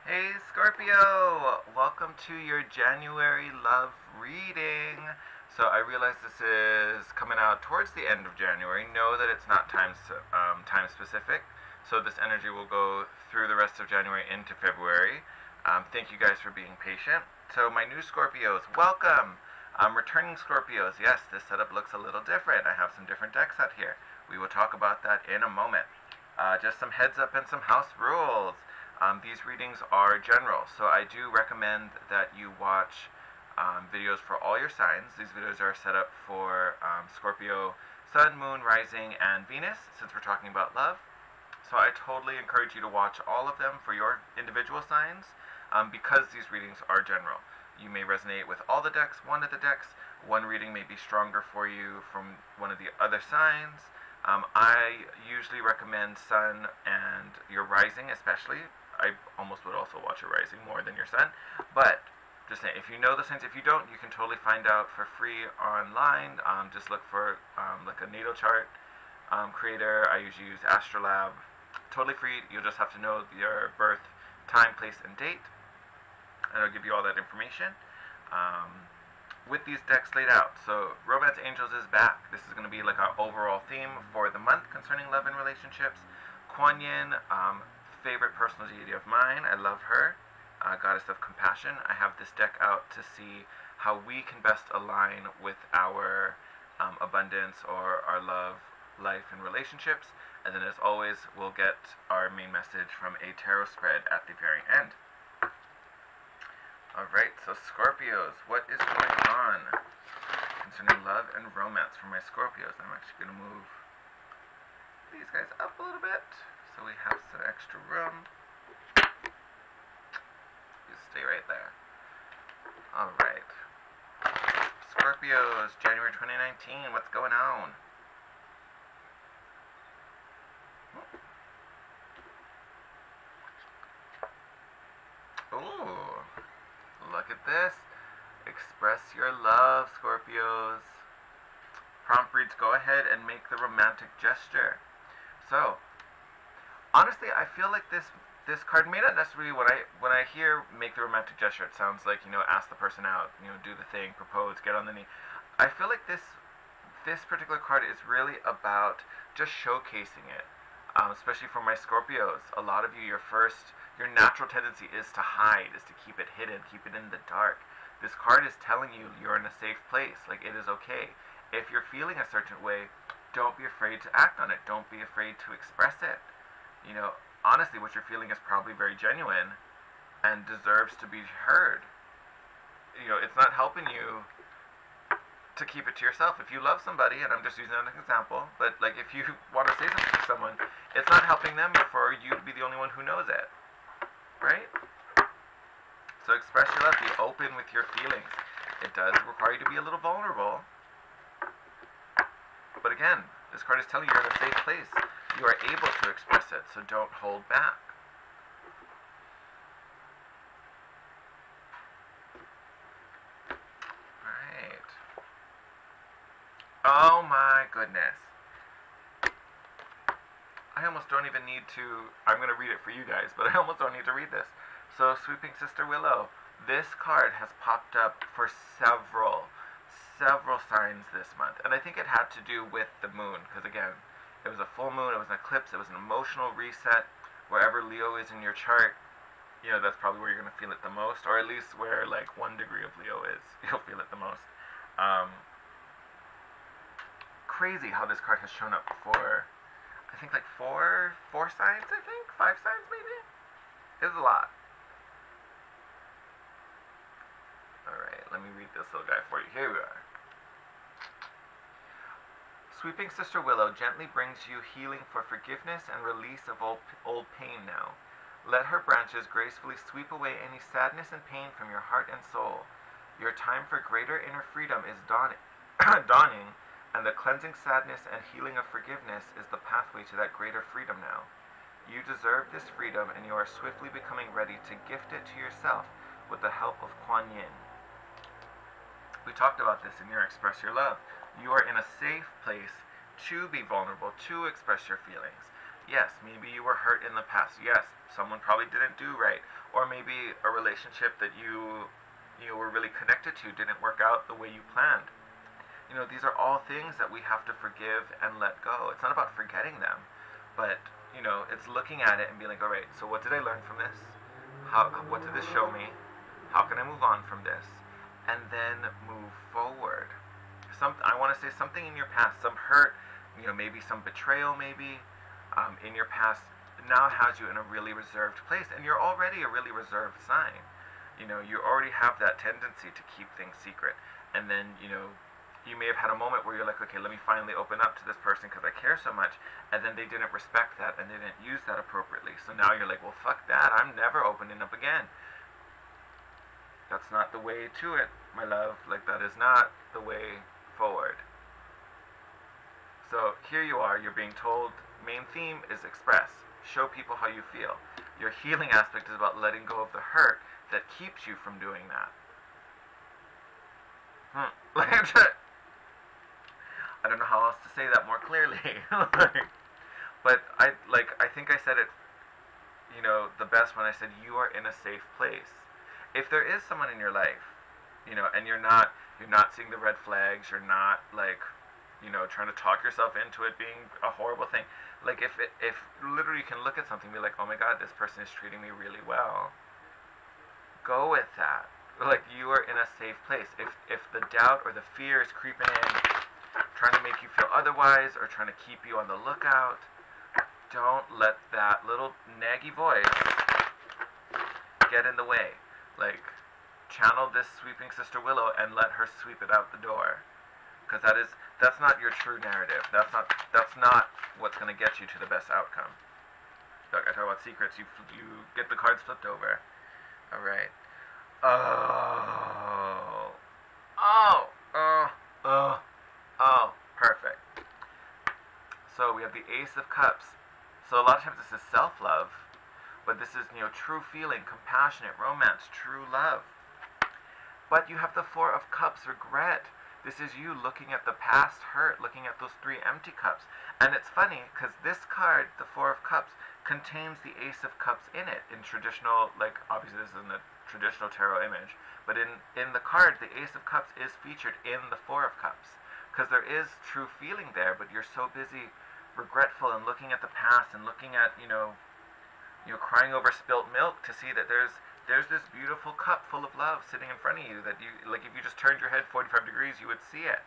Hey Scorpio! Welcome to your January love reading. So I realize this is coming out towards the end of January. Know that it's not time specific. So this energy will go through the rest of January into February. Thank you guys for being patient. So my new Scorpios, welcome! Returning Scorpios, yes, this setup looks a little different. I have some different decks out here. We will talk about that in a moment. Just some heads up and some house rules. These readings are general, so I do recommend that you watch videos for all your signs. These videos are set up for Scorpio Sun, Moon, Rising, and Venus, since we're talking about love. So I totally encourage you to watch all of them for your individual signs, because these readings are general. You may resonate with all the decks, one of the decks. One reading may be stronger for you from one of the other signs. I usually recommend Sun and your Rising especially. I almost would also watch your Rising more than your Sun. But just saying, if you know the signs, if you don't, you can totally find out for free online. Just look for like a natal chart creator. I usually use Astrolab. Totally free. You'll just have to know your birth time, place, and date, and it'll give you all that information. With these decks laid out. So Romance Angels is back. This is going to be like our overall theme for the month concerning love and relationships. Kuan Yin, favorite personal deity of mine. I love her. Goddess of compassion. I have this deck out to see how we can best align with our abundance or our love, life, and relationships. And then as always, we'll get our main message from a tarot spread at the very end. Alright, so Scorpios, what is going on concerning love and romance for my Scorpios? I'm actually going to move these guys up a little bit so we have some extra room. You stay right there. Alright. Scorpios, January 2019, what's going on? Ooh. Look at this. Express your love, Scorpios. Prompt reads, go ahead and make the romantic gesture. So, honestly, I feel like this card may not necessarily, when I hear make the romantic gesture, it sounds like, ask the person out, do the thing, propose, get on the knee. I feel like this particular card is really about just showcasing it. Especially for my Scorpios. A lot of you, your natural tendency is to hide, is to keep it hidden, keep it in the dark. This card is telling you you're in a safe place, like it is okay. If you're feeling a certain way, don't be afraid to act on it. Don't be afraid to express it. Honestly, what you're feeling is probably very genuine and deserves to be heard. It's not helping you to keep it to yourself. If you love somebody, and I'm just using that as an example, but like if you want to say something to someone, it's not helping them for you to be the only one who knows it. Right? So express your love, be open with your feelings. It does require you to be a little vulnerable. But again, this card is telling you you're in a safe place. You are able to express it, so don't hold back. Right. Oh my goodness. I almost don't even need to, I'm going to read it for you guys, but I almost don't need to read this. So, Sweeping Sister Willow, this card has popped up for several signs this month. And I think it had to do with the moon, because again, it was a full moon, it was an eclipse, it was an emotional reset. Wherever Leo is in your chart, that's probably where you're going to feel it the most, or at least where like 1 degree of Leo is, you'll feel it the most. Crazy how this card has shown up for, I think like four signs, I think? 5 signs maybe? It's a lot. Alright, let me read this little guy for you. Here we are. Sweeping Sister Willow gently brings you healing for forgiveness and release of old pain now. Let her branches gracefully sweep away any sadness and pain from your heart and soul. Your time for greater inner freedom is dawning, and the cleansing sadness and healing of forgiveness is the pathway to that greater freedom now. You deserve this freedom, and you are swiftly becoming ready to gift it to yourself with the help of Kuan Yin. We talked about this in your Express Your Love. You are in a safe place to be vulnerable, to express your feelings. Yes, maybe you were hurt in the past. Yes, someone probably didn't do right. Or maybe a relationship that you were really connected to didn't work out the way you planned. These are all things that we have to forgive and let go. It's not about forgetting them, but it's looking at it and being like, all right, so what did I learn from this? What did this show me? How can I move on from this? And then move forward. I want to say something in your past, some hurt, maybe some betrayal, maybe in your past, now has you in a really reserved place, and you're already a really reserved sign. You already have that tendency to keep things secret, and then you may have had a moment where you're like, okay, let me finally open up to this person because I care so much, and then they didn't respect that and they didn't use that appropriately. So now you're like, well, fuck that, I'm never opening up again. That's not the way to it, my love. Like, that is not the way forward. So here you are, you're being told, main theme is express. Show people how you feel. Your healing aspect is about letting go of the hurt that keeps you from doing that. I don't know how else to say that more clearly. But I think I said it, the best when I said you are in a safe place. If there is someone in your life, and you're not seeing the red flags, you're not trying to talk yourself into it being a horrible thing. Like if literally you can look at something and be like, oh my God, this person is treating me really well. Go with that. Like, you are in a safe place. If the doubt or the fear is creeping in, trying to make you feel otherwise or trying to keep you on the lookout, don't let that little naggy voice get in the way. Like, channel this sweeping Sister Willow and let her sweep it out the door. Because that's not your true narrative. That's not what's going to get you to the best outcome. Look, I talk about secrets. You get the cards flipped over. All right. Oh, perfect. So we have the Ace of Cups. So a lot of times this is self-love, but this is, true feeling, compassionate, romance, true love. But you have the Four of Cups, regret. This is you looking at the past hurt, looking at those 3 empty cups. And it's funny, because this card, the Four of Cups, contains the Ace of Cups in it. In traditional, obviously this isn't a traditional tarot image, but in the card, the Ace of Cups is featured in the Four of Cups. Because there is true feeling there, but you're so busy regretful and looking at the past and looking at, crying over spilt milk to see that there's this beautiful cup full of love sitting in front of you that you, if you just turned your head 45 degrees, you would see it.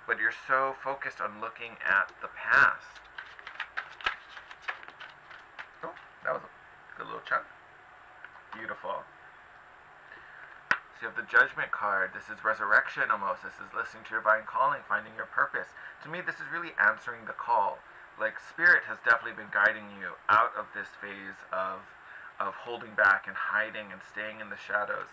But you're so focused on looking at the past. Oh, that was a good little chunk. Beautiful. So you have the Judgment card. This is resurrection almost. This is listening to your divine calling, finding your purpose. To me, this is really answering the call. Like, Spirit has definitely been guiding you out of this phase of holding back and hiding and staying in the shadows.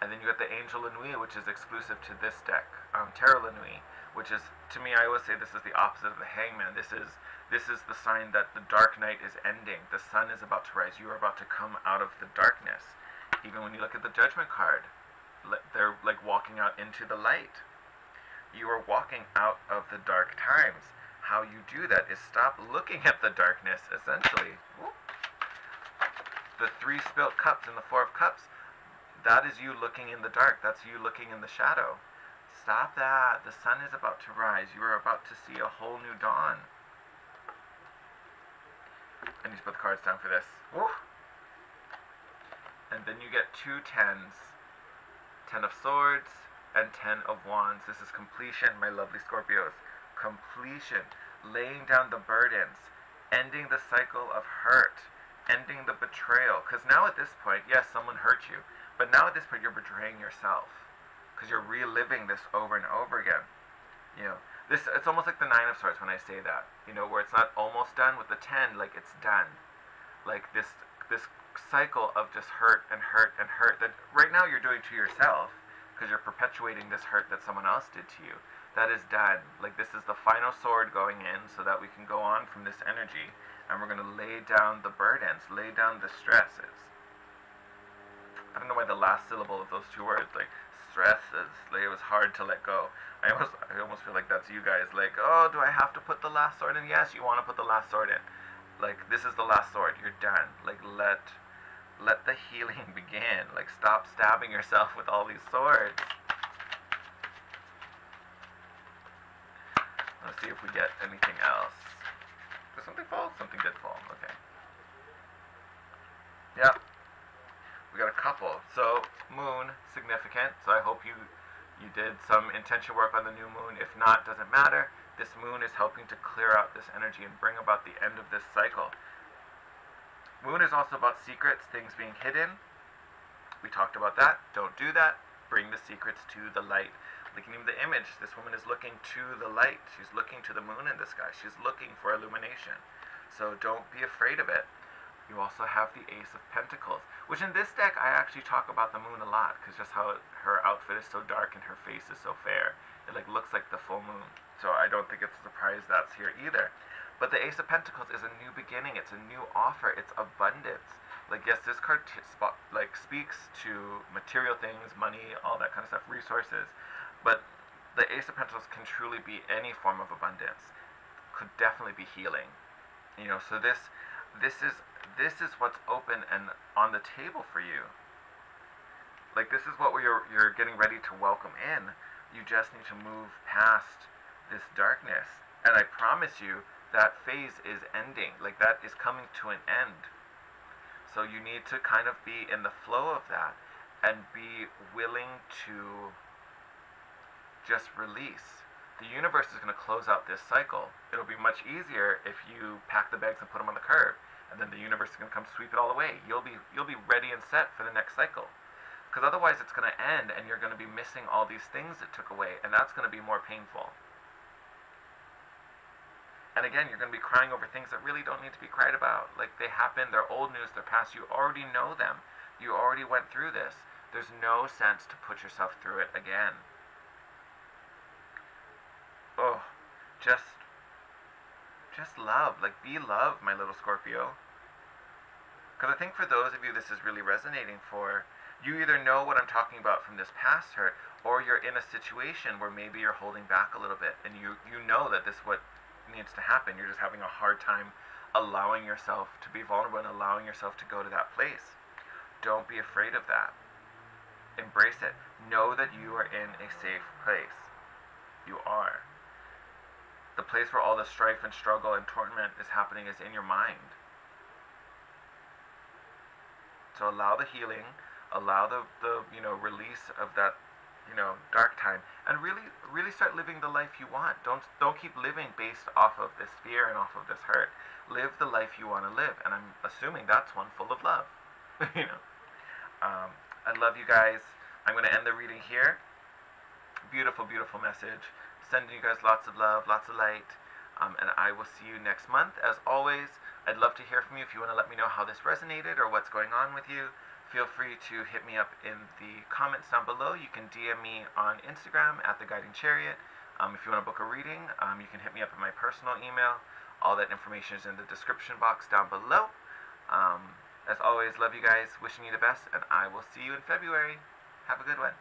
And then you got the Angel La Nuit, which is exclusive to this deck, Tarot La Nuit, which is, to me, I always say this is the opposite of the Hangman. This is the sign that the dark night is ending. The sun is about to rise. You are about to come out of the darkness. Even when you look at the Judgment card, they're like walking out into the light. You are walking out of the dark times. How you do that is stop looking at the darkness, essentially. The 3 spilt cups and the 4 of cups, that is you looking in the dark. That's you looking in the shadow. Stop that. The sun is about to rise. You are about to see a whole new dawn. I need to put the cards down for this. Woo. And then you get 2 tens. 10 of Swords and 10 of Wands. This is completion, my lovely Scorpios. Completion. Laying down the burdens. Ending the cycle of hurt. Ending the betrayal. Because now at this point, yes, someone hurt you. But now at this point, you're betraying yourself. Because you're reliving this over and over again. It's almost like the 9 of Swords when I say that. Where it's not almost done. With the 10, like, it's done. Like, this cycle of just hurt and hurt and hurt that right now you're doing to yourself. Because you're perpetuating this hurt that someone else did to you. That is done. Like, this is the final sword going in so that we can go on from this energy. And we're going to lay down the burdens. Lay down the stresses. I don't know why the last syllable of those 2 words, like, stresses. Like, it was hard to let go. I almost feel like that's you guys. Like, oh, do I have to put the last sword in? Yes, you want to put the last sword in. Like, this is the last sword. You're done. Like, let the healing begin. Like, stop stabbing yourself with all these swords. Let's see if we get anything else. Did something fall? Something did fall. Okay. Yep. We got a couple. So, moon, significant. So I hope you did some intention work on the new moon. If not, doesn't matter. This moon is helping to clear out this energy and bring about the end of this cycle. Moon is also about secrets, things being hidden. We talked about that. Don't do that. Bring the secrets to the light. Looking at the image, this woman is looking to the light. She's looking to the moon in the sky. She's looking for illumination. So don't be afraid of it. You also have the Ace of Pentacles, which in this deck I actually talk about the moon a lot, because just how her outfit is so dark and her face is so fair. It like looks like the full moon. So I don't think it's a surprise that's here either. But the Ace of Pentacles is a new beginning. It's a new offer. It's abundance. Like, yes, this card speaks to material things, money, all that kind of stuff, resources. But the Ace of Pentacles can truly be any form of abundance. Could definitely be healing. You know, so this is what's open and on the table for you. Like, this is what you're getting ready to welcome in. You just need to move past this darkness. And I promise you, that phase is ending. Like, that is coming to an end. So you need to kind of be in the flow of that and be willing to just release. The universe is going to close out this cycle. It'll be much easier if you pack the bags and put them on the curb, and then the universe is going to come sweep it all away. You'll be ready and set for the next cycle. Because otherwise it's going to end and you're going to be missing all these things it took away, and that's going to be more painful. And again, you're going to be crying over things that really don't need to be cried about. Like, they happen, they're old news, they're past. You already know them. You already went through this. There's no sense to put yourself through it again. Oh, just love. Like, be love, my little Scorpio. Because I think for those of you this is really resonating for, you either know what I'm talking about from this past hurt, or you're in a situation where maybe you're holding back a little bit, and you know that this is what needs to happen. You're just having a hard time allowing yourself to be vulnerable and allowing yourself to go to that place. Don't be afraid of that. Embrace it. Know that you are in a safe place. You are. The place where all the strife and struggle and torment is happening is in your mind. So allow the healing, allow the release of that, dark time, and really start living the life you want. Don't keep living based off of this fear and off of this hurt. Live the life you want to live, and I'm assuming that's one full of love. I love you guys. I'm going to end the reading here. Beautiful, beautiful message. Sending you guys lots of love, lots of light, and I will see you next month. As always, I'd love to hear from you. If you want to let me know how this resonated or what's going on with you, feel free to hit me up in the comments down below. You can DM me on Instagram at The Guiding Chariot. If you want to book a reading, you can hit me up at my personal email. All that information is in the description box down below. As always, love you guys, wishing you the best, and I will see you in February. Have a good one.